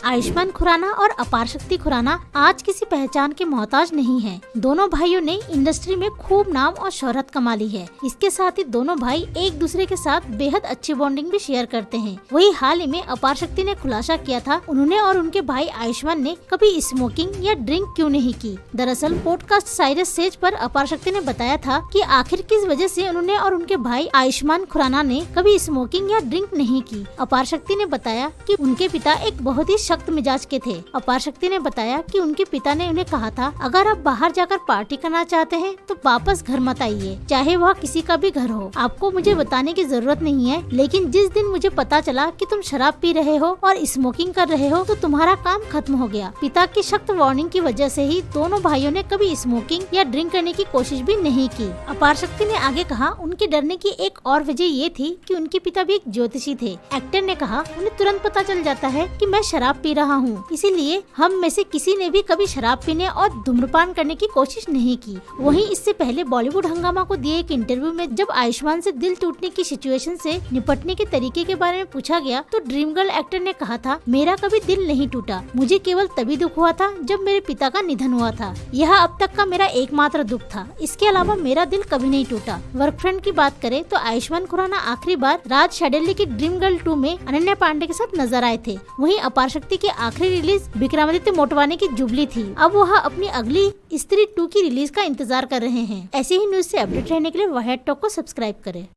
आयुष्मान खुराना और अपार शक्ति खुराना आज किसी पहचान के मोहताज नहीं हैं। दोनों भाइयों ने इंडस्ट्री में खूब नाम और शोहरत कमा ली है। इसके साथ ही दोनों भाई एक दूसरे के साथ बेहद अच्छी बॉन्डिंग भी शेयर करते हैं। वही हाल ही में अपार शक्ति ने खुलासा किया था उन्होंने और उनके भाई आयुष्मान ने कभी स्मोकिंग या ड्रिंक क्यों नहीं की। दरअसल पॉडकास्ट साइरस सेज पर अपार शक्ति ने बताया था कि आखिर किस वजह से उन्होंने और उनके भाई आयुष्मान खुराना ने कभी स्मोकिंग या ड्रिंक नहीं की। अपार शक्ति ने बताया कि उनके पिता एक बहुत ही सख्त मिजाज के थे। अपार शक्ति ने बताया कि उनके पिता ने उन्हें कहा था, अगर आप बाहर जाकर पार्टी करना चाहते हैं तो वापस घर मत आइए, चाहे वह किसी का भी घर हो। आपको मुझे बताने की जरूरत नहीं है, लेकिन जिस दिन मुझे पता चला कि तुम शराब पी रहे हो और स्मोकिंग कर रहे हो तो तुम्हारा काम खत्म हो गया। पिता की सख्त वार्निंग की वजह से ही दोनों भाइयों ने कभी स्मोकिंग या ड्रिंक करने की कोशिश भी नहीं की। अपार शक्ति ने आगे कहा, उनके डरने की एक और वजह ये थी कि उनके पिता भी एक ज्योतिषी थे। एक्टर ने कहा, उन्हें तुरंत पता चल जाता है कि मैं शराब पी रहा हूँ, इसीलिए हम में से किसी ने भी कभी शराब पीने और धूम्रपान करने की कोशिश नहीं की। वहीं इससे पहले बॉलीवुड हंगामा को दिए एक इंटरव्यू में जब आयुष्मान से दिल टूटने की सिचुएशन से निपटने के तरीके के बारे में पूछा गया तो ड्रीम गर्ल एक्टर ने कहा था, मेरा कभी दिल नहीं टूटा, मुझे केवल तभी दुख हुआ था जब मेरे पिता का निधन हुआ था। यह अब तक का मेरा एकमात्र दुख था, इसके अलावा मेरा दिल कभी नहीं टूटा। वर्क फ्रंट की बात करें तो आयुष्मान खुराना आखिरी बार राज शेडेली की ड्रीम गर्ल 2 में अनन्या पांडे के साथ नजर आए थे। वहीं अपार शक्ति की आखिरी रिलीज विक्रमादित्य मोटवानी की जुबली थी। अब वह अपनी अगली स्त्री 2 की रिलीज का इंतजार कर रहे हैं। ऐसे ही न्यूज से अपडेट रहने के लिए वाहियात टॉक को सब्सक्राइब करें।